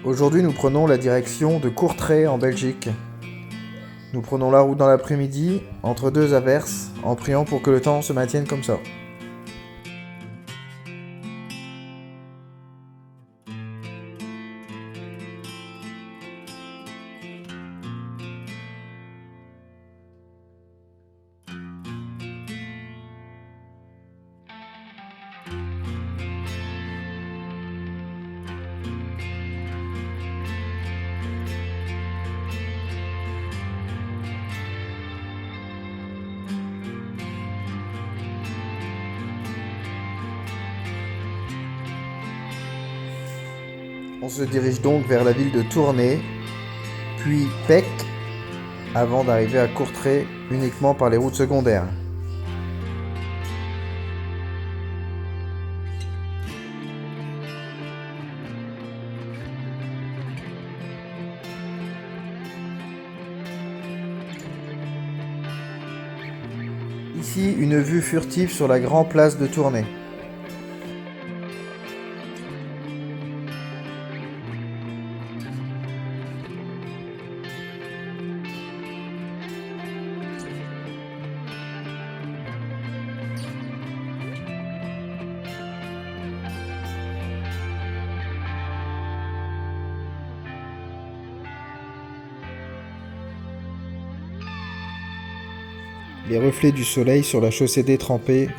Aujourd'hui, nous prenons la direction de Courtrai en Belgique. Nous prenons la route dans l'après-midi, entre deux averses, en priant pour que le temps se maintienne comme ça. On se dirige donc vers la ville de Tournai, puis Pec, avant d'arriver à Courtrai uniquement par les routes secondaires. Ici, une vue furtive sur la grande place de Tournai. Les reflets du soleil sur la chaussée détrempée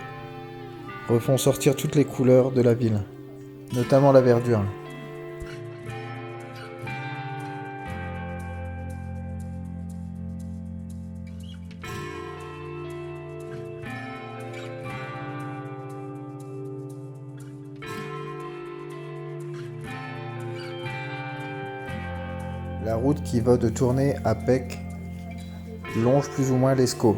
refont sortir toutes les couleurs de la ville, notamment la verdure. La route qui va de Tournai à Pec longe plus ou moins l'Escaut.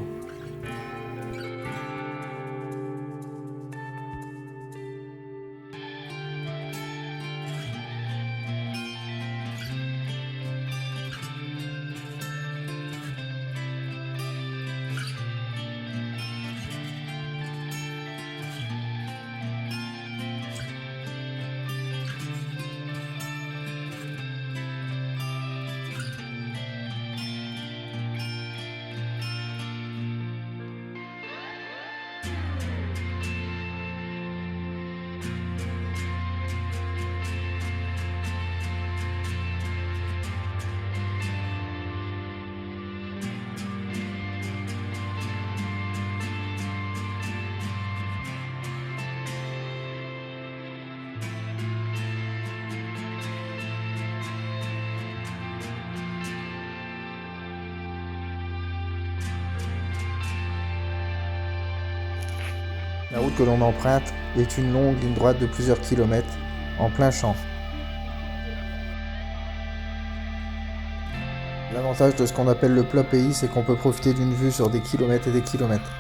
La route que l'on emprunte est une longue ligne droite de plusieurs kilomètres, en plein champ. L'avantage de ce qu'on appelle le plat pays, c'est qu'on peut profiter d'une vue sur des kilomètres et des kilomètres.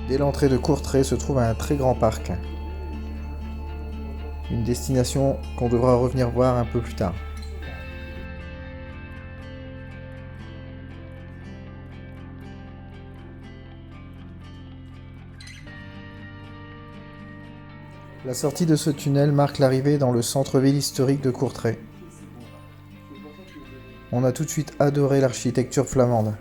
Dès l'entrée de Courtrai se trouve un très grand parc. Une destination qu'on devra revenir voir un peu plus tard. La sortie de ce tunnel marque l'arrivée dans le centre-ville historique de Courtrai. On a tout de suite adoré l'architecture flamande.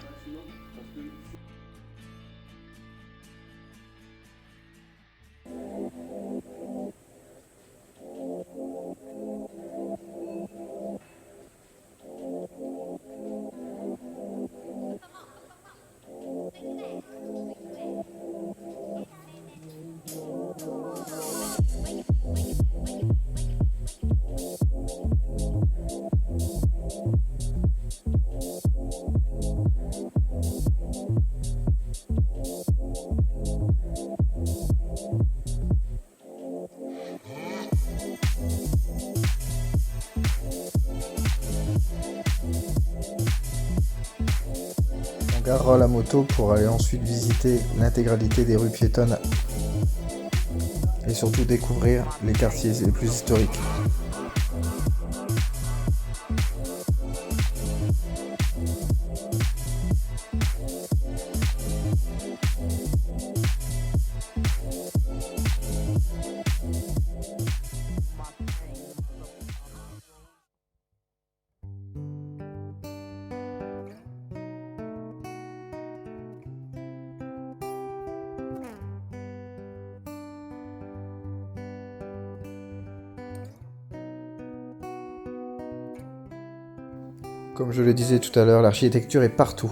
On garera la moto pour aller ensuite visiter l'intégralité des rues piétonnes et surtout découvrir les quartiers les plus historiques. Comme je le disais tout à l'heure, l'architecture est partout.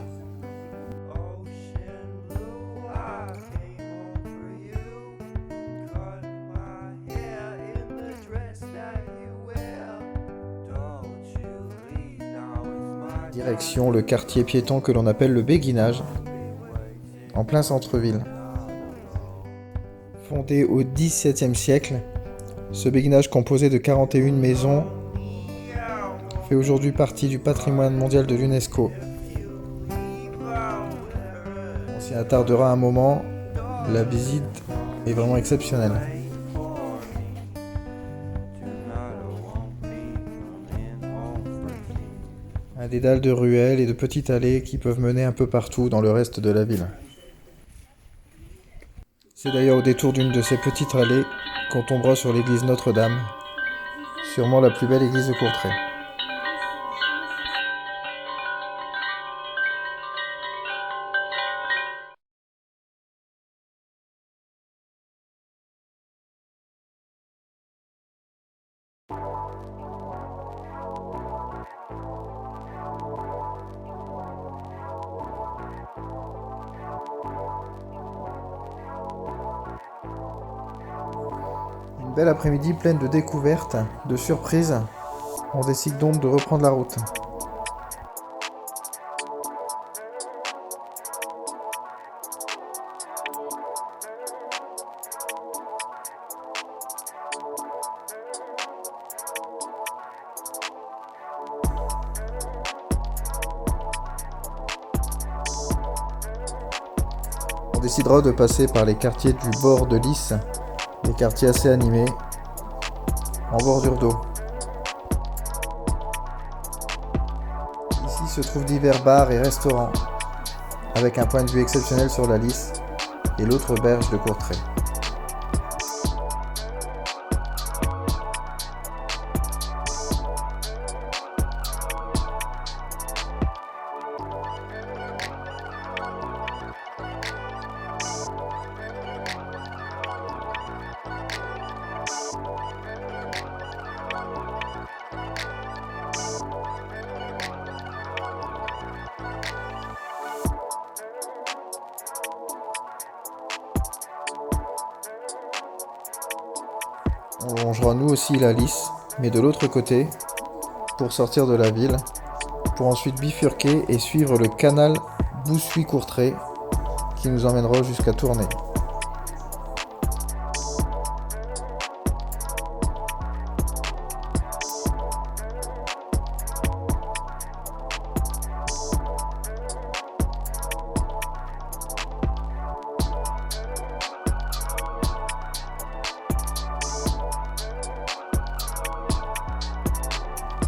Direction le quartier piéton que l'on appelle le Béguinage, en plein centre-ville. Fondé au XVIIe siècle, ce béguinage composé de 41 maisons fait aujourd'hui partie du patrimoine mondial de l'UNESCO. On s'y attardera un moment, la visite est vraiment exceptionnelle. Un dédale de ruelles et de petites allées qui peuvent mener un peu partout dans le reste de la ville. C'est d'ailleurs au détour d'une de ces petites allées qu'on tombera sur l'église Notre-Dame, sûrement la plus belle église de Courtrai. Une belle après-midi pleine de découvertes, de surprises. On décide donc de reprendre la route. On décidera de passer par les quartiers du bord de l'Is, des quartiers assez animés, en bordure d'eau. Ici se trouvent divers bars et restaurants, avec un point de vue exceptionnel sur la Lys et l'autre berge de Courtrai. On longera nous aussi la Lys, mais de l'autre côté, pour sortir de la ville, pour ensuite bifurquer et suivre le canal Boussuit-Courtrai qui nous emmènera jusqu'à Tournai.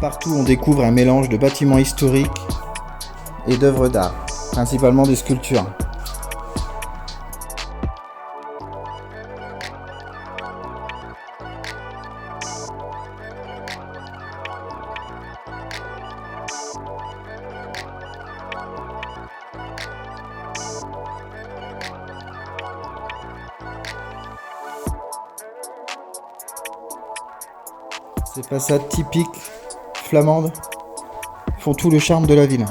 Partout, on découvre un mélange de bâtiments historiques et d'œuvres d'art, principalement des sculptures. Ces façades typiques flamandes font tout le charme de la ville.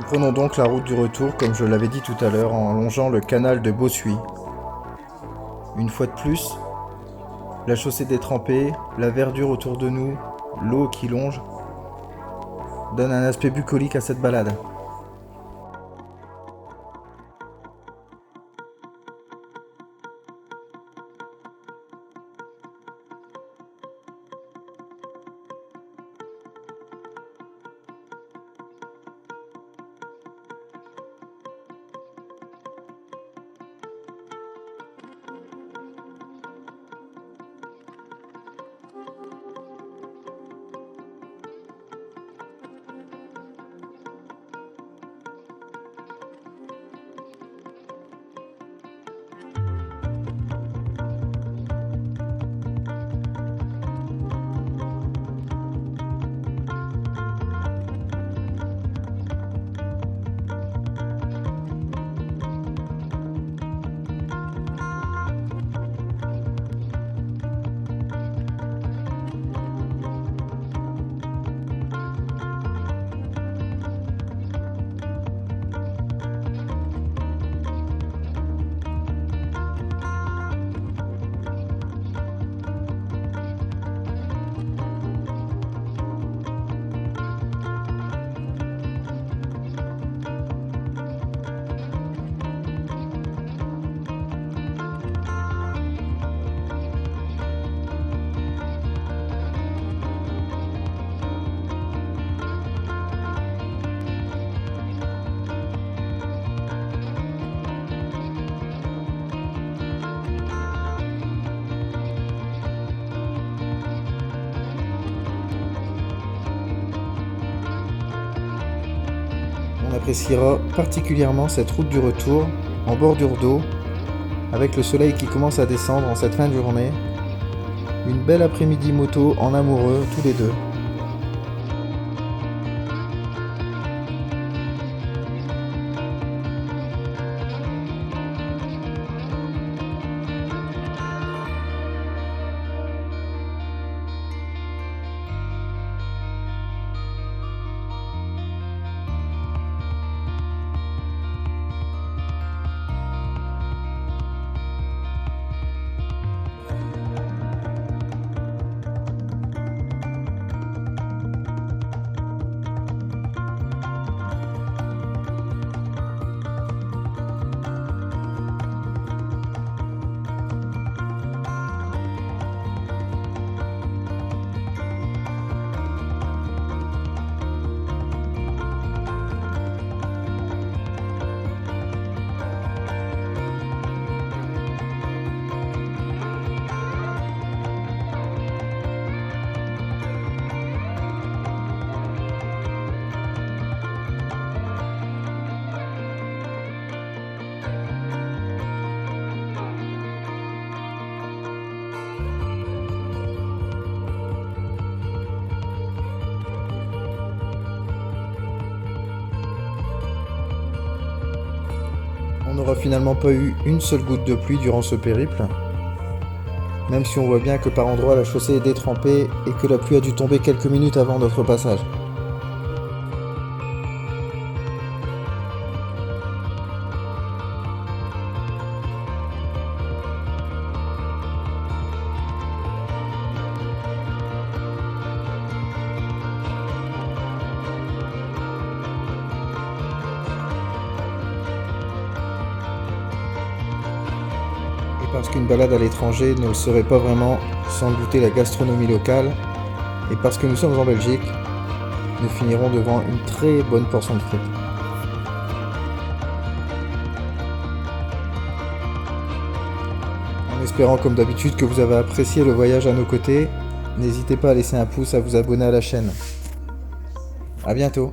prenons donc la route du retour, comme je l'avais dit tout à l'heure, en longeant le canal de Bossuy. Une fois de plus, la chaussée détrempée, la verdure autour de nous, l'eau qui longe, donne un aspect bucolique à cette balade. On appréciera particulièrement cette route du retour en bordure d'eau, avec le soleil qui commence à descendre en cette fin de journée. Une belle après-midi moto en amoureux tous les deux. On n'aura finalement pas eu une seule goutte de pluie durant ce périple, même si on voit bien que par endroits la chaussée est détrempée et que la pluie a dû tomber quelques minutes avant notre passage. Parce qu'une balade à l'étranger ne le serait pas vraiment sans goûter la gastronomie locale, et parce que nous sommes en Belgique, nous finirons devant une très bonne portion de frites. En espérant comme d'habitude que vous avez apprécié le voyage à nos côtés, n'hésitez pas à laisser un pouce, à vous abonner à la chaîne. A bientôt.